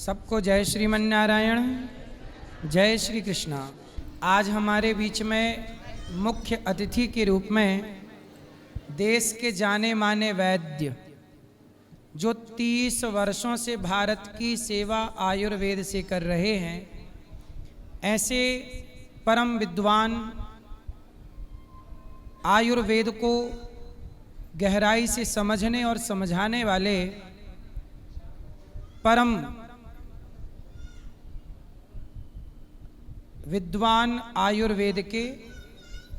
सबको जय श्रीमन नारायण, जय श्री कृष्णा। आज हमारे बीच में मुख्य अतिथि के रूप में देश के जाने माने वैद्य, जो 30 वर्षों से भारत की सेवा आयुर्वेद से कर रहे हैं, ऐसे परम विद्वान, आयुर्वेद को गहराई से समझने और समझाने वाले परम विद्वान आयुर्वेद के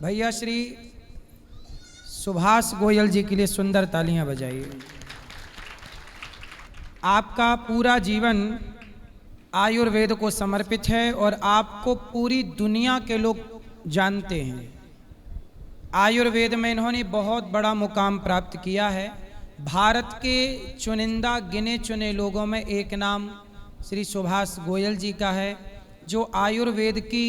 भैया श्री सुभाष गोयल जी के लिए सुंदर तालियां बजाइए। आपका पूरा जीवन आयुर्वेद को समर्पित है और आपको पूरी दुनिया के लोग जानते हैं। आयुर्वेद में इन्होंने बहुत बड़ा मुकाम प्राप्त किया है। भारत के चुनिंदा गिने चुने लोगों में एक नाम श्री सुभाष गोयल जी का है, जो आयुर्वेद की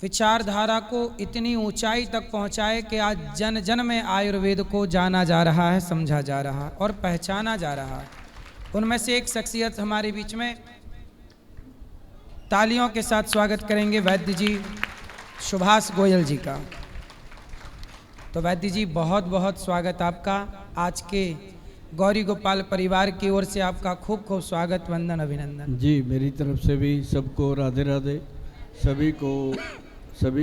विचारधारा को इतनी ऊंचाई तक पहुंचाए कि आज जन जन में आयुर्वेद को जाना जा रहा है, समझा जा रहा है और पहचाना जा रहा है। उनमें से एक शख्सियत हमारे बीच में, तालियों के साथ स्वागत करेंगे वैद्य जी सुभाष गोयल जी का। तो वैद्य जी, बहुत बहुत स्वागत आपका। आज के गौरी गोपाल परिवार की ओर से आपका खूब खूब स्वागत, वंदन, अभिनंदन। जी, मेरी तरफ से भी सबको राधे राधे। सभी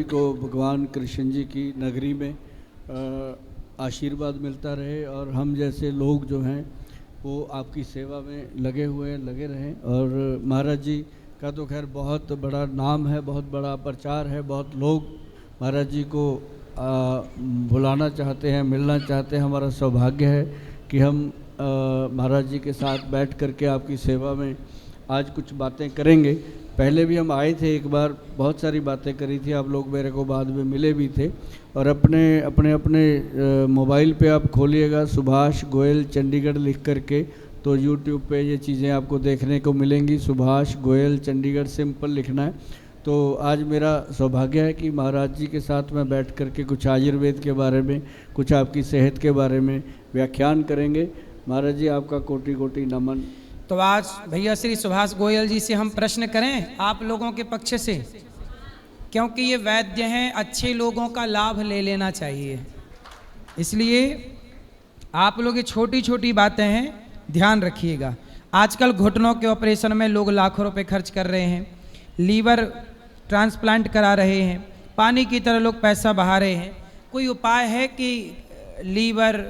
को भगवान कृष्ण जी की नगरी में आशीर्वाद मिलता रहे और हम जैसे लोग जो हैं वो आपकी सेवा में लगे रहें। और महाराज जी का तो खैर बहुत बड़ा नाम है, बहुत बड़ा प्रचार है, बहुत लोग महाराज जी को बुलाना चाहते हैं, मिलना चाहते हैं। हमारा सौभाग्य है कि हम महाराज जी के साथ बैठ करके आपकी सेवा में आज कुछ बातें करेंगे। पहले भी हम आए थे एक बार, बहुत सारी बातें करी थी, आप लोग मेरे को बाद में मिले भी थे। और अपने मोबाइल पे आप खोलिएगा सुभाष गोयल चंडीगढ़ लिख करके, तो यूट्यूब पे ये चीज़ें आपको देखने को मिलेंगी। सुभाष गोयल चंडीगढ़ सिंपल लिखना है। तो आज मेरा सौभाग्य है कि महाराज जी के साथ में बैठ करके कुछ आयुर्वेद के बारे में, कुछ आपकी सेहत के बारे में व्याख्यान करेंगे। महाराज जी, आपका कोटि कोटि नमन। तो आज भैया श्री सुभाष गोयल जी से हम प्रश्न करें आप लोगों के पक्ष से, क्योंकि ये वैद्य हैं, अच्छे लोगों का लाभ ले लेना चाहिए। इसलिए आप लोग ये छोटी छोटी बातें हैं, ध्यान रखिएगा। आजकल घुटनों के ऑपरेशन में लोग लाखों रुपए खर्च कर रहे हैं, लीवर ट्रांसप्लांट करा रहे हैं, पानी की तरह लोग पैसा बहा रहे हैं। कोई उपाय है कि लीवर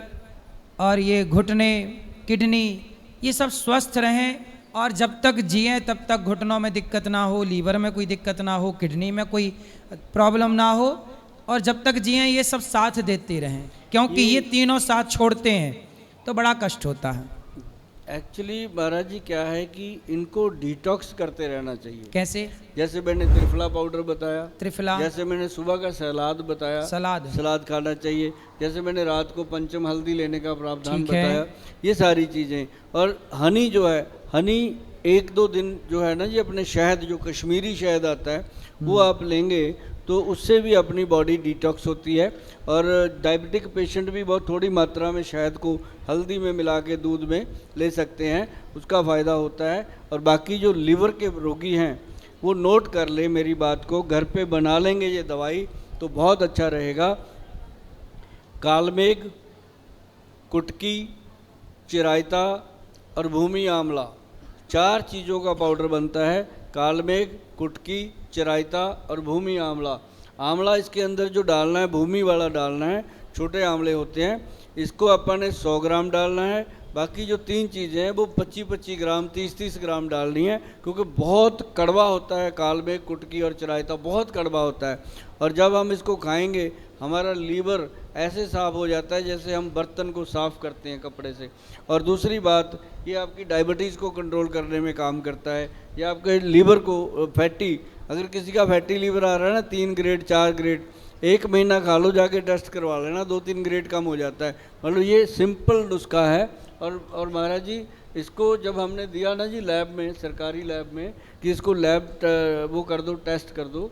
और ये घुटने, किडनी, ये सब स्वस्थ रहें और जब तक जिएं तब तक घुटनों में दिक्कत ना हो, लीवर में कोई दिक्कत ना हो, किडनी में कोई प्रॉब्लम ना हो, और जब तक जिएं ये सब साथ देते रहें, क्योंकि ये तीनों साथ छोड़ते हैं तो बड़ा कष्ट होता है। एक्चुअली महाराज जी क्या है कि इनको डिटॉक्स करते रहना चाहिए। कैसे? जैसे मैंने त्रिफला पाउडर बताया, त्रिफला, जैसे मैंने सुबह का सलाद बताया, सलाद खाना चाहिए, जैसे मैंने रात को पंचम हल्दी लेने का प्रावधान बताया, ये सारी चीज़ें। और हनी जो है, हनी 1-2 दिन जो है ना जी, अपने शहद, जो कश्मीरी शहद आता है वो आप लेंगे तो उससे भी अपनी बॉडी डिटॉक्स होती है। और डायबिटिक पेशेंट भी बहुत थोड़ी मात्रा में शहद को हल्दी में मिला के दूध में ले सकते हैं, उसका फ़ायदा होता है। और बाकी जो लीवर के रोगी हैं वो नोट कर ले मेरी बात को, घर पे बना लेंगे ये दवाई तो बहुत अच्छा रहेगा। कालमेघ, कुटकी, चिरायता और भूमि आंवला, 4 चीज़ों का पाउडर बनता है। कालमेघ, कुटकी, चिरायता और भूमि आंवला। आंवला इसके अंदर जो डालना है, भूमि वाला डालना है, छोटे आंवले होते हैं, इसको अपन ने 100 ग्राम डालना है। बाकी जो 3 चीज़ें हैं वो 25-25 ग्राम, 30-30 ग्राम डालनी है, क्योंकि बहुत कड़वा होता है कालमेघ, कुटकी और चिरायता, बहुत कड़वा होता है। और जब हम इसको खाएंगे हमारा लीवर ऐसे साफ़ हो जाता है जैसे हम बर्तन को साफ़ करते हैं कपड़े से। और दूसरी बात, ये आपकी डायबिटीज़ को कंट्रोल करने में काम करता है। ये आपके लीवर को फैटी, अगर किसी का फैटी लीवर आ रहा है ना 3 ग्रेड 4 ग्रेड, 1 महीना खा लो, जाके टेस्ट करवा लेना, 2-3 ग्रेड कम हो जाता है। मतलब ये सिंपल नुस्खा है। और महाराज जी, इसको जब हमने दिया ना जी लैब में, सरकारी लैब में, कि इसको लैब वो कर दो, टेस्ट कर दो,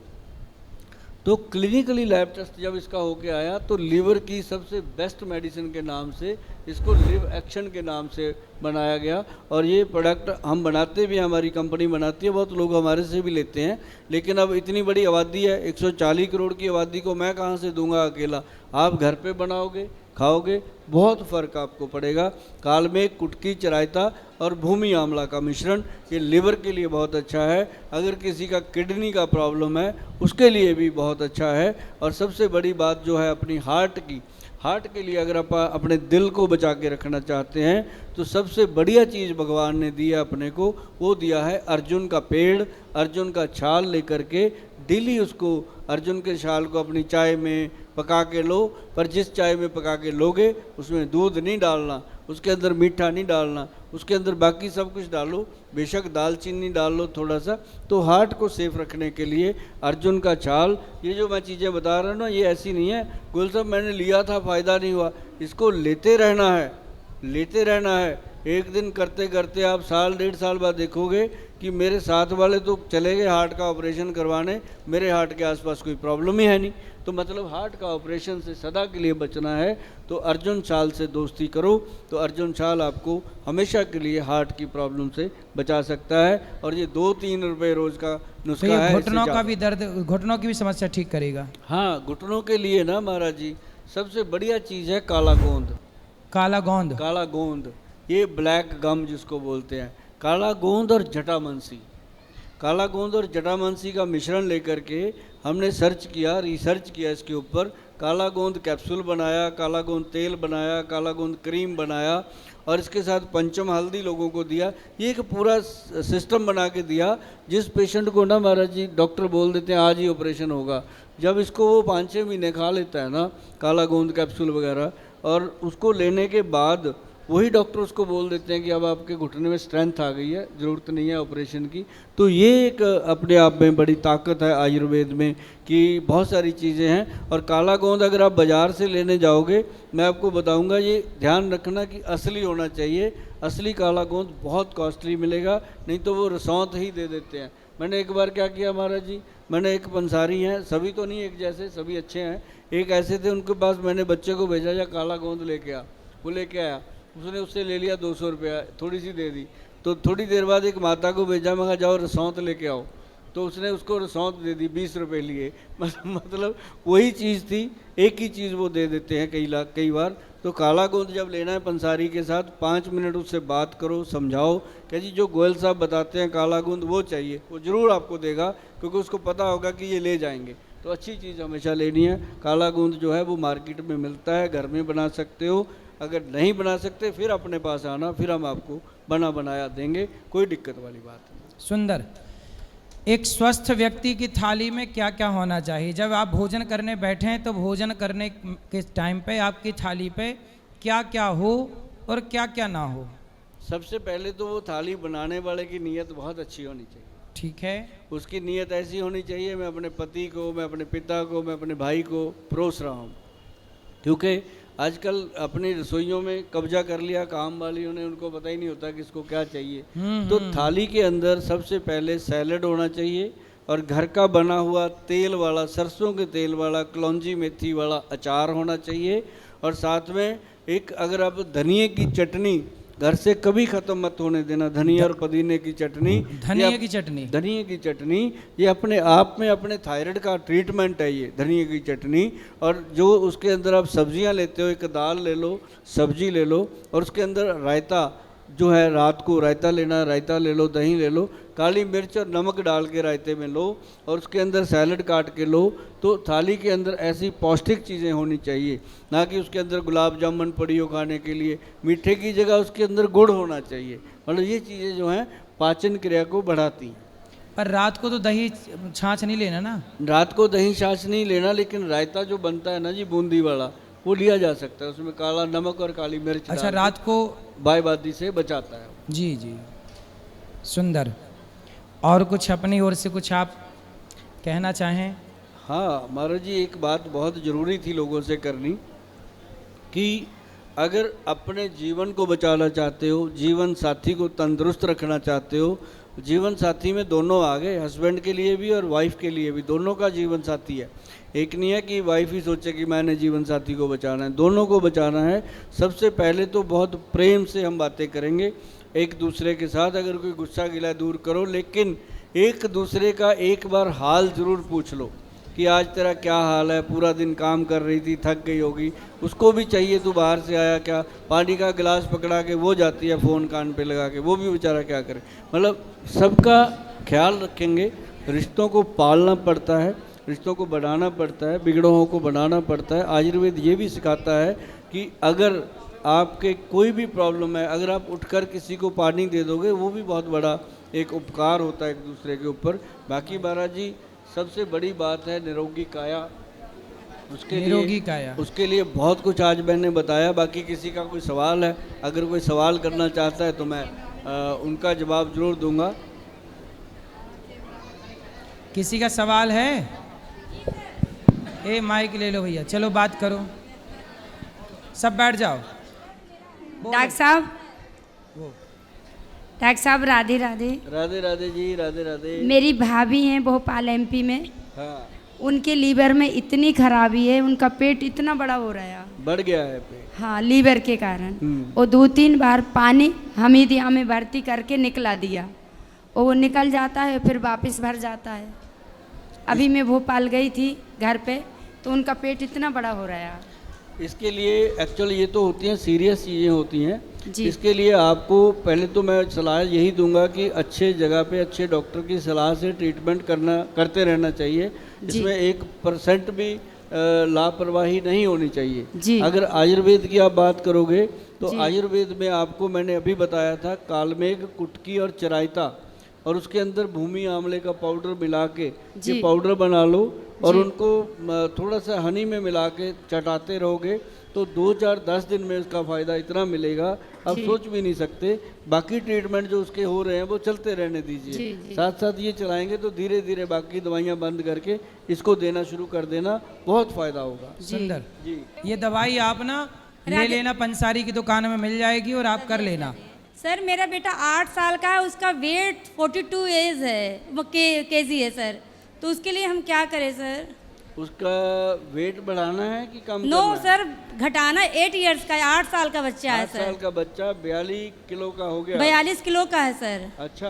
तो क्लिनिकली लैब टेस्ट जब इसका होके आया तो लीवर की सबसे बेस्ट मेडिसिन के नाम से इसको लिव एक्शन के नाम से बनाया गया। और ये प्रोडक्ट हम बनाते भी, हमारी कंपनी बनाती है, बहुत लोग हमारे से भी लेते हैं। लेकिन अब इतनी बड़ी आबादी है, 140 करोड़ की आबादी को मैं कहाँ से दूंगा अकेला। आप घर पे बनाओगे, खाओगे, बहुत फ़र्क आपको पड़ेगा। कालमेघ, कुटकी, चरायता और भूमि आंवला का मिश्रण ये लिवर के लिए बहुत अच्छा है। अगर किसी का किडनी का प्रॉब्लम है उसके लिए भी बहुत अच्छा है। और सबसे बड़ी बात जो है अपनी हार्ट की, हार्ट के लिए अगर आप अपने दिल को बचा के रखना चाहते हैं तो सबसे बढ़िया चीज़ भगवान ने दिया अपने को, वो दिया है अर्जुन का पेड़। अर्जुन का छाल लेकर के डेली उसको, अर्जुन के छाल को अपनी चाय में पका के लो। पर जिस चाय में पका के लोगे उसमें दूध नहीं डालना, उसके अंदर मीठा नहीं डालना, उसके अंदर बाकी सब कुछ डालो, बेशक दालचीनी डाल लो थोड़ा सा। तो हार्ट को सेफ रखने के लिए अर्जुन का छाल, ये जो मैं चीज़ें बता रहा हूँ ना, ये ऐसी नहीं है गोल साहब मैंने लिया था फ़ायदा नहीं हुआ। इसको लेते रहना है, लेते रहना है। एक दिन करते करते आप साल 1.5 साल बाद देखोगे कि मेरे साथ वाले तो चले गए हार्ट का ऑपरेशन करवाने, मेरे हार्ट के आसपास कोई प्रॉब्लम ही है नहीं। तो मतलब हार्ट का ऑपरेशन से सदा के लिए बचना है तो अर्जुन छाल से दोस्ती करो। तो अर्जुन छाल आपको हमेशा के लिए हार्ट की प्रॉब्लम से बचा सकता है। और ये 2-3 रुपये रोज़ का नुस्खा तो है। घुटनों का भी दर्द, घुटनों की भी समस्या ठीक करेगा। हाँ, घुटनों के लिए ना महाराज जी सबसे बढ़िया चीज़ है काला गोंद। काला गोंद, काला गोंद, ये ब्लैक गम जिसको बोलते हैं। काला गोंद और जटामांसी, काला गोंद और जटामांसी का मिश्रण लेकर के हमने सर्च किया, रिसर्च किया इसके ऊपर। काला गोंद कैप्सूल बनाया, काला गोंद तेल बनाया, काला गोंद क्रीम बनाया और इसके साथ पंचम हल्दी लोगों को दिया। ये एक पूरा सिस्टम बना के दिया। जिस पेशेंट को ना महाराज जी डॉक्टर बोल देते हैं आज ही ऑपरेशन होगा, जब इसको वो 5-6 महीने खा लेता है ना काला गोंद कैप्सूल वगैरह, और उसको लेने के बाद वही डॉक्टर उसको बोल देते हैं कि अब आपके घुटने में स्ट्रेंथ आ गई है, ज़रूरत नहीं है ऑपरेशन की। तो ये एक अपने आप में बड़ी ताकत है आयुर्वेद में कि बहुत सारी चीज़ें हैं। और काला गोंद अगर आप बाज़ार से लेने जाओगे, मैं आपको बताऊंगा, ये ध्यान रखना कि असली होना चाहिए। असली काला गोंद बहुत कॉस्टली मिलेगा, नहीं तो वो रसौंत ही दे देते हैं। मैंने एक बार क्या किया महाराज जी, मैंने एक पंसारी हैं, सभी तो नहीं एक जैसे, सभी अच्छे हैं, एक ऐसे थे उनके पास मैंने बच्चे को भेजा या काला गोंद लेके आ, वो लेके आया, उसने उससे ले लिया 200 रुपया, थोड़ी सी दे दी। तो थोड़ी देर बाद एक माता को भेजा, मैं कहा जाओ रसौंत लेके आओ, तो उसने उसको रसौंत दे दी, 20 रुपये लिए। मतलब वही चीज़ थी, एक ही चीज़ वो दे देते हैं कई बार। तो काला गोंद जब लेना है पंसारी के साथ 5 मिनट उससे बात करो, समझाओ कि जी जो गोयल साहब बताते हैं काला गोंद वो चाहिए, वो ज़रूर आपको देगा, क्योंकि उसको पता होगा कि ये ले जाएंगे। तो अच्छी चीज़ हमेशा लेनी है। काला गोंद जो है वो मार्केट में मिलता है, घर में बना सकते हो। अगर नहीं बना सकते फिर अपने पास आना, फिर हम आपको बना बनाया देंगे, कोई दिक्कत वाली बात नहीं। सुंदर। एक स्वस्थ व्यक्ति की थाली में क्या क्या होना चाहिए? जब आप भोजन करने बैठें तो भोजन करने के टाइम पे आपकी थाली पे क्या क्या हो और क्या क्या ना हो? सबसे पहले तो वो थाली बनाने वाले की नीयत बहुत अच्छी होनी चाहिए। ठीक है। उसकी नीयत ऐसी होनी चाहिए, मैं अपने पति को, मैं अपने पिता को, मैं अपने भाई को परोस रहा हूँ। क्योंकि आजकल अपनी रसोइयों में कब्जा कर लिया काम वालियों ने, उनको पता ही नहीं होता कि इसको क्या चाहिए। तो थाली के अंदर सबसे पहले सैलड होना चाहिए और घर का बना हुआ तेल वाला, सरसों के तेल वाला, कलौंजी मेथी वाला अचार होना चाहिए। और साथ में एक अगर आप धनिए की चटनी घर से कभी ख़त्म मत होने देना, धनिया और पुदीने की चटनी, धनिया की चटनी, धनिए की चटनी ये अपने आप में अपने थायराइड का ट्रीटमेंट है ये धनिए की चटनी। और जो उसके अंदर आप सब्जियां लेते हो, एक दाल ले लो, सब्जी ले लो, और उसके अंदर रायता जो है, रात को रायता लेना, रायता ले लो, दही ले लो, काली मिर्च और नमक डाल के रायते में लो, और उसके अंदर सैलड काट के लो। तो थाली के अंदर ऐसी पौष्टिक चीज़ें होनी चाहिए, ना कि उसके अंदर गुलाब जामुन पड़ी हो खाने के लिए। मीठे की जगह उसके अंदर गुड़ होना चाहिए। मतलब ये चीज़ें जो हैं पाचन क्रिया को बढ़ाती हैं। पर रात को तो दही छाछ नहीं लेना ना? रात को दही छाछ नहीं लेना, लेकिन रायता जो बनता है ना जी बूंदी वाला, वो लिया जा सकता है। उसमें काला नमक और काली मिर्च। अच्छा, रात को बायबादी से बचाता है। जी जी, सुंदर। और कुछ अपनी ओर से कुछ आप कहना चाहें? हाँ महाराज जी, एक बात बहुत ज़रूरी थी लोगों से करनी कि अगर अपने जीवन को बचाना चाहते हो, जीवन साथी को तंदुरुस्त रखना चाहते हो, जीवन साथी में दोनों आ गए, हस्बैंड के लिए भी और वाइफ के लिए भी, दोनों का जीवन साथी है। एक नहीं है कि वाइफ ही सोचे कि मैंने जीवन साथी को बचाना है, दोनों को बचाना है। सबसे पहले तो बहुत प्रेम से हम बातें करेंगे एक दूसरे के साथ। अगर कोई गुस्सा गिला दूर करो, लेकिन एक दूसरे का एक बार हाल ज़रूर पूछ लो कि आज तेरा क्या हाल है, पूरा दिन काम कर रही थी, थक गई होगी। उसको भी चाहिए तू बाहर से आया क्या, पानी का गिलास पकड़ा के वो जाती है फ़ोन कान पे लगा के, वो भी बेचारा क्या करे। मतलब सबका ख्याल रखेंगे। रिश्तों को पालना पड़ता है, रिश्तों को बढ़ाना पड़ता है, बिगड़ों को बनाना पड़ता है। आयुर्वेद ये भी सिखाता है कि अगर आपके कोई भी प्रॉब्लम है, अगर आप उठकर किसी को पानी दे दोगे, वो भी बहुत बड़ा एक उपकार होता है एक दूसरे के ऊपर। बाकी महाराज जी सबसे बड़ी बात है निरोगी काया, उसके लिए बहुत कुछ आज मैंने बताया। बाकी किसी का कोई सवाल है, अगर कोई सवाल करना चाहता है तो मैं उनका जवाब जरूर दूंगा। किसी का सवाल है? ए माइक ले लो भैया, चलो बात करो, सब बैठ जाओ। डॉक्टर साहब राधे राधे। राधे राधे जी, राधे राधे। मेरी भाभी हैं भोपाल MP में। हाँ। उनके लीवर में इतनी खराबी है, उनका पेट इतना बड़ा हो रहा है, बढ़ गया है पेट। हाँ, लीवर के कारण। वो 2-3 बार पानी हमीदिया में भर्ती करके निकला दिया, और वो निकल जाता है फिर वापस भर जाता है। अभी मैं भोपाल गई थी घर पे, तो उनका पेट इतना बड़ा हो रहा है। इसके लिए एक्चुअली ये तो होती हैं सीरियस चीज़ें होती हैं। जी। इसके लिए आपको पहले तो मैं सलाह यही दूंगा कि अच्छे जगह पे अच्छे डॉक्टर की सलाह से ट्रीटमेंट करते रहना चाहिए। इसमें 1% भी लापरवाही नहीं होनी चाहिए। जी। अगर आयुर्वेद की आप बात करोगे तो आयुर्वेद में आपको मैंने अभी बताया था कालमेघ, कुटकी और चराइता, और उसके अंदर भूमि आंवले का पाउडर मिला के ये पाउडर बना लो और उनको थोड़ा सा हनी में मिला के चटाते रहोगे तो 2-4-10 दिन में इसका फ़ायदा इतना मिलेगा आप सोच भी नहीं सकते। बाकी ट्रीटमेंट जो उसके हो रहे हैं वो चलते रहने दीजिए, साथ साथ ये चलाएंगे तो धीरे धीरे बाकी दवाइयाँ बंद करके इसको देना शुरू कर देना, बहुत फ़ायदा होगा। सुंदर जी। ये दवाई आप ना ले लेना, पंसारी की दुकान में मिल जाएगी और आप कर लेना। सर मेरा बेटा 8 साल का है, उसका वेट 42 एज है, वो केजी है सर, तो उसके लिए हम क्या करें सर? उसका वेट बढ़ाना है कि कम नो करना है? सर घटाना। 8 इयर्स का है, 8 साल का बच्चा है 8 सर। साल का बच्चा 42 किलो का हो गया? 42 किलो का है सर। अच्छा,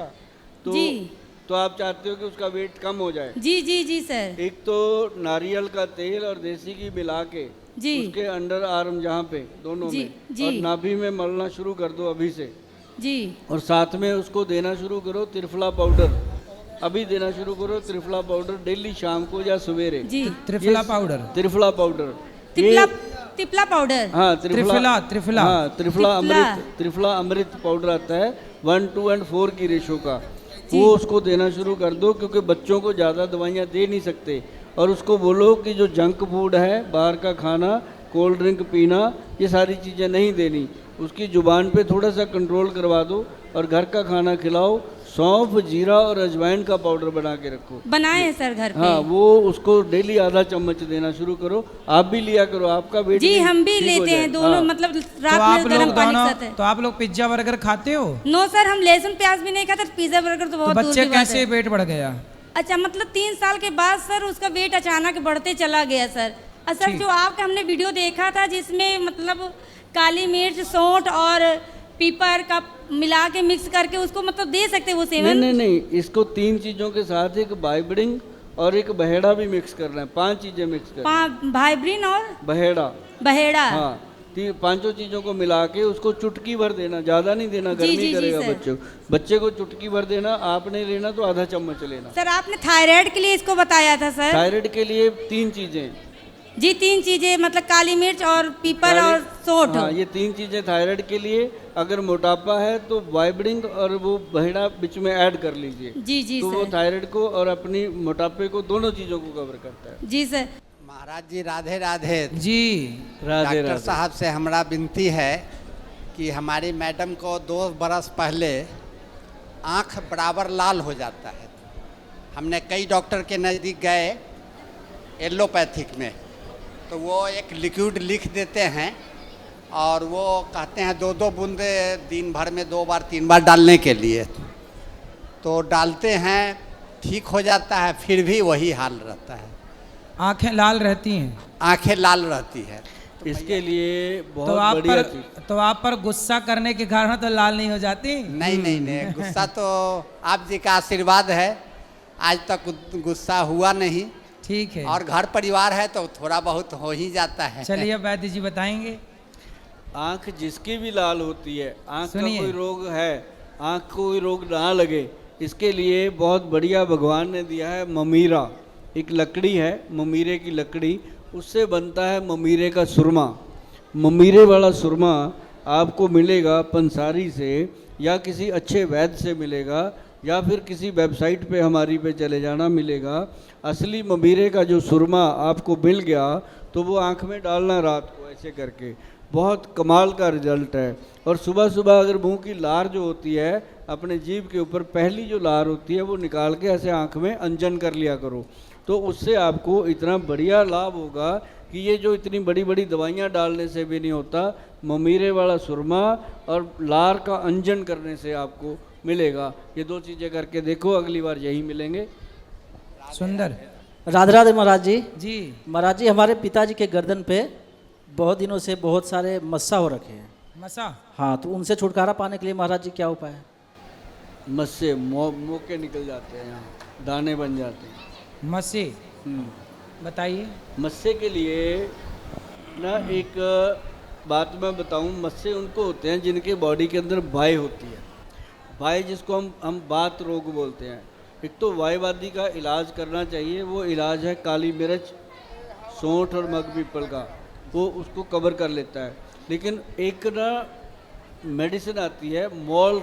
तो जी। तो आप चाहते हो कि उसका वेट कम हो जाए? जी जी जी सर। एक तो नारियल का तेल और देसी घी मिला के जी उसके अंडर आर्म जहाँ पे दोनों जी, में जी। और नाभि में मलना शुरू कर दो अभी से। जी। और साथ में उसको देना शुरू करो त्रिफला पाउडर, अभी देना शुरू करो त्रिफला पाउडर डेली शाम को या सवेरे। जी। Triphala powder, triphala powder, triphala powder. हाँ त्रिफला, त्रिफला। हाँ त्रिफला अमृत, त्रिफला अमृत पाउडर आता है 1, 2 और 4 की रेशो का, वो उसको देना शुरू कर दो। क्योंकि बच्चों को ज़्यादा दवाइयाँ दे नहीं सकते, और उसको बोलो कि जो जंक फूड है, बाहर का खाना, कोल्ड ड्रिंक पीना, ये सारी चीज़ें नहीं देनी। उसकी ज़ुबान पे थोड़ा सा कंट्रोल करवा दो और घर का खाना खिलाओ। सौंफ, जीरा और अजवाइन का पाउडर बना के रखो, बनाए हैं सर घर पे। हाँ, वो उसको डेली आधा चम्मच देना शुरू करो। आप भी लिया करो, आपका वेट जी हम भी लेते हैं दोनों। हाँ। मतलब तो रात आप में लोग गर्म पानी दोनों, के साथ है। तो आप लोग पिज्जा बर्गर खाते हो? नो सर, हम लहसुन प्याज भी नहीं खाते, पिज्जा बर्गर तो तो बहुत दूर बच्चे की बात कैसे है। पेट बढ़ गया? अच्छा, मतलब 3 साल के बाद सर उसका वेट अचानक बढ़ते चला गया सर। सर जो आपका हमने वीडियो देखा था जिसमें मतलब काली मिर्च, सौंठ और पीपर का मिला के मिक्स करके उसको मतलब दे सकते वो सेवन? नहीं, इसको 3 चीज़ों के साथ एक वाइब्रिंग और एक बहेड़ा भी मिक्स करना है। 5 चीज़ें मिक्स करना, वाइब्रिन और बहेड़ा। हाँ, 5 चीज़ों को मिला के उसको चुटकी भर देना, ज़्यादा नहीं देना, गर्मी करेगा बच्चे को चुटकी भर देना। आपने लेना तो आधा चम्मच लेना। सर आपने थायराइड के लिए इसको बताया था सर? थायराइड के लिए 3 चीज़ें जी, 3 चीजें मतलब काली मिर्च और पीपर और सौंठ। हाँ, ये 3 चीज़ें थायराइड के लिए। अगर मोटापा है तो वाइब्रिंग और वो बहेड़ा बीच में ऐड कर लीजिए। जी जी तो सर। वो थायराइड को और अपनी मोटापे को दोनों चीज़ों को कवर करता है। जी सर। महाराज जी राधे राधे जी राधे डॉक्टर राधे। साहब से हमारा विनती है कि हमारी मैडम को 2 बरस पहले आँख बराबर लाल हो जाता है। हमने कई डॉक्टर के नज़दीक गए एलोपैथिक में, तो वो एक लिक्विड लिख देते हैं और वो कहते हैं 2-2 बूंदे दिन भर में 2 बार 3 बार डालने के लिए, तो डालते हैं, ठीक हो जाता है, फिर भी वही हाल रहता है, आंखें लाल रहती हैं। आंखें लाल रहती है। इसके लिए तो बहुत आप बढ़िया पर आप पर गुस्सा करने के कारण तो लाल नहीं हो जाती। नहीं, गुस्सा तो आप जी का आशीर्वाद है, आज तक गुस्सा हुआ नहीं। ठीक है, और घर परिवार है तो थोड़ा बहुत हो ही जाता है। चलिए वैद्य जी बताएंगे। आँख जिसकी भी लाल होती है, आँख का सुनिए। कोई रोग है, आँख को कोई रोग ना लगे, इसके लिए बहुत बढ़िया भगवान ने दिया है ममीरा। एक लकड़ी है, ममीरे की लकड़ी, उससे बनता है ममीरे का सुरमा। ममीरे वाला सुरमा आपको मिलेगा पंसारी से या किसी अच्छे वैद्य से मिलेगा, या फिर किसी वेबसाइट पे हमारी पे चले जाना मिलेगा। असली ममीरे का जो सुरमा आपको मिल गया तो वो आँख में डालना रात को ऐसे करके, बहुत कमाल का रिजल्ट है। और सुबह सुबह अगर मुंह की लार जो होती है, अपने जीभ के ऊपर पहली जो लार होती है वो निकाल के ऐसे आँख में अंजन कर लिया करो, तो उससे आपको इतना बढ़िया लाभ होगा कि ये जो इतनी बड़ी बड़ी दवाइयाँ डालने से भी नहीं होता, ममीरे वाला सुरमा और लार का अंजन करने से आपको मिलेगा। ये 2 चीज़ें करके देखो, अगली बार यही मिलेंगे। सुंदर। राधे राधे महाराज जी। जी महाराज जी, हमारे पिताजी के गर्दन पे बहुत दिनों से बहुत सारे मस्सा हो रखे हैं। मसा। हाँ, तो उनसे छुटकारा पाने के लिए महाराज जी क्या उपाय है? मस्से मोके निकल जाते हैं, यहाँ दाने बन जाते हैं। मसे बताइए। मस्से के लिए ना एक बात मैं बताऊं, मस्से उनको होते हैं जिनके बॉडी के अंदर वाय होती है, वाय जिसको हम बात रोग बोलते हैं। एक तो वायवादी का इलाज करना चाहिए, वो इलाज है काली मिर्च, सौंठ और मग पीपल का, वो उसको कवर कर लेता है। लेकिन एक ना मेडिसिन आती है मॉल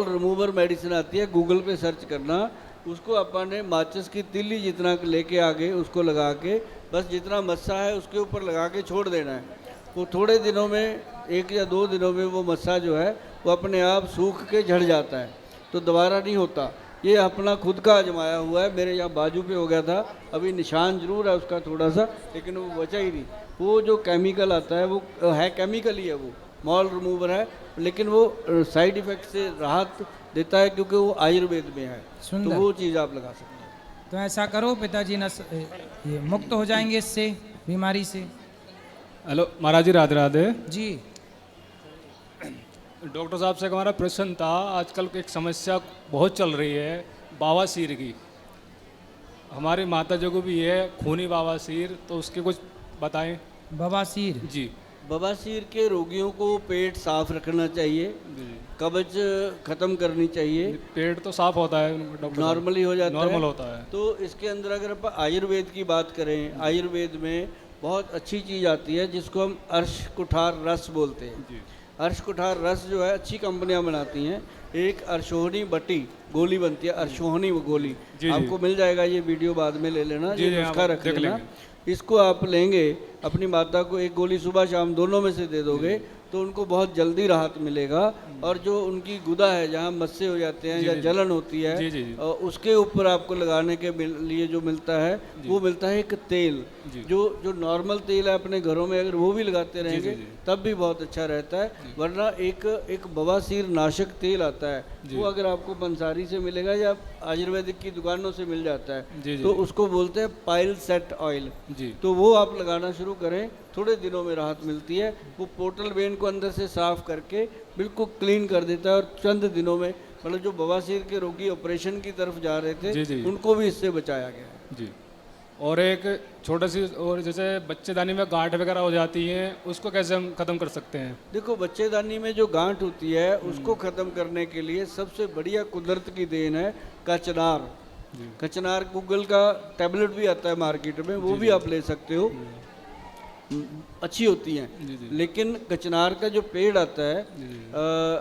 रिमूवर मेडिसिन आती है, गूगल पे सर्च करना, उसको अपन ने माचिस की तिल्ली जितना लेके आगे उसको लगा के बस जितना मस्सा है उसके ऊपर लगा के छोड़ देना है। वो थोड़े दिनों में, 1 या 2 दिनों में वो मस्सा जो है वो अपने आप सूख के झड़ जाता है, तो दोबारा नहीं होता। ये अपना खुद का आजमाया हुआ है, मेरे यहाँ बाजू पे हो गया था, अभी निशान जरूर है उसका थोड़ा सा, लेकिन वो बचा ही नहीं। वो जो केमिकल आता है वो है केमिकल ही है, वो मॉल रिमूवर है, लेकिन वो साइड इफ़ेक्ट से राहत देता है क्योंकि वो आयुर्वेद में है, तो सुंदर। वो चीज़ आप लगा सकते हैं। तो ऐसा करो, पिताजी ये मुक्त हो जाएंगे इससे, बीमारी से। हेलो महाराज जी, राधे राधे जी डॉक्टर साहब से हमारा प्रश्न था, आजकल एक समस्या बहुत चल रही है बवासीर की। हमारी माता जी को भी है खूनी बवासीर, तो उसके कुछ बताएं। बवासीर। जी। बवासीर के रोगियों को पेट साफ रखना चाहिए, कब्ज खत्म करनी चाहिए। पेट तो साफ होता है डॉक्टर साहब? नॉर्मली हो जाता है, नॉर्मल होता है। तो इसके अंदर अगर आप आयुर्वेद की बात करें, आयुर्वेद में बहुत अच्छी चीज़ आती है जिसको हम अर्श कुठार रस बोलते हैं। जी। अर्श कुठार रस जो है अच्छी कंपनियां बनाती हैं। एक अर्शोहनी बटी गोली बनती है, अर्शोहनी गोली, जी, आपको मिल जाएगा, ये वीडियो बाद में ले लेना, जी, ये जी, नुस्खा आप रख देख लेना। लेंगे। इसको आप लेंगे, अपनी माता को एक गोली सुबह शाम दोनों में से दे दोगे तो उनको बहुत जल्दी राहत मिलेगा। और जो उनकी गुदा है जहाँ मस्से हो जाते हैं जी, या जी, जलन होती है, जी, जी, जी। उसके ऊपर आपको लगाने के लिए जो मिलता है वो मिलता है एक तेल, जी। जो नॉर्मल तेल है अपने घरों में अगर वो भी लगाते रहेंगे जी। तब भी बहुत अच्छा रहता है। वरना एक बवासीर नाशक तेल आता है, जी। वो अगर आपको पंसारी से मिलेगा या आयुर्वेदिक की दुकानों से मिल जाता जी, है, जी। तो उसको बोलते हैं पाइल सेट ऑयल। जी। तो वो आप लगाना शुरू करें, थोड़े दिनों में राहत मिलती है। वो पोर्टल वेन को अंदर से साफ करके बिल्कुल क्लीन कर देता है, और चंद दिनों में, मतलब जो बवासीर के रोगी ऑपरेशन की तरफ जा रहे थे जी, जी। उनको भी इससे बचाया गया है। जी। और एक छोटा सी, और जैसे बच्चेदानी में गांठ वगैरह हो जाती हैं, उसको कैसे हम ख़त्म कर सकते हैं? देखो, बच्चेदानी में जो गांठ होती है उसको ख़त्म करने के लिए सबसे बढ़िया कुदरत की देन है कचनार। कचनार गूगल का टैबलेट भी आता है मार्केट में, वो भी आप ले सकते हो, अच्छी होती हैं। जी, जी। लेकिन कचनार का जो पेड़ आता है,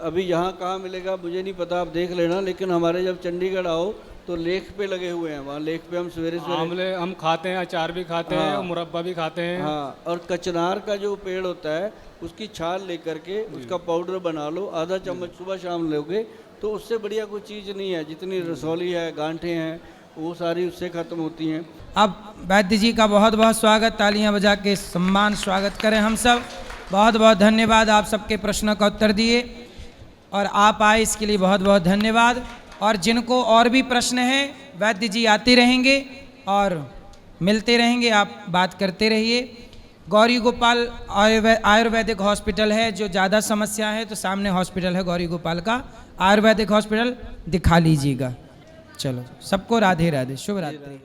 अभी यहाँ कहाँ मिलेगा मुझे नहीं पता, आप देख लेना, लेकिन हमारे जब चंडीगढ़ आओ तो लेक पे लगे हुए हैं, वहाँ लेक पे हम सवेरे आंवले हम खाते हैं, अचार भी खाते हैं, हाँ। और मुरब्बा भी खाते हैं। हाँ, और कचनार का जो पेड़ होता है उसकी छाल लेकर के उसका पाउडर बना लो, आधा चम्मच सुबह शाम लोगे तो उससे बढ़िया कोई चीज़ नहीं है। जितनी रसौली है, गांठें हैं, वो सारी उससे ख़त्म होती हैं। अब वैद्य जी का बहुत बहुत स्वागत, तालियां बजा के सम्मान स्वागत करें हम सब। बहुत बहुत धन्यवाद, आप सबके प्रश्नों का उत्तर दिए और आप आए इसके लिए बहुत बहुत धन्यवाद। और जिनको और भी प्रश्न हैं, वैद्य जी आते रहेंगे और मिलते रहेंगे, आप बात करते रहिए। गौरी गोपाल आयुर्वेदिक हॉस्पिटल है, जो ज़्यादा समस्या है तो सामने हॉस्पिटल है गौरी गोपाल का आयुर्वेदिक हॉस्पिटल, दिखा लीजिएगा। चलो सबको राधे राधे, शुभ रात्रि।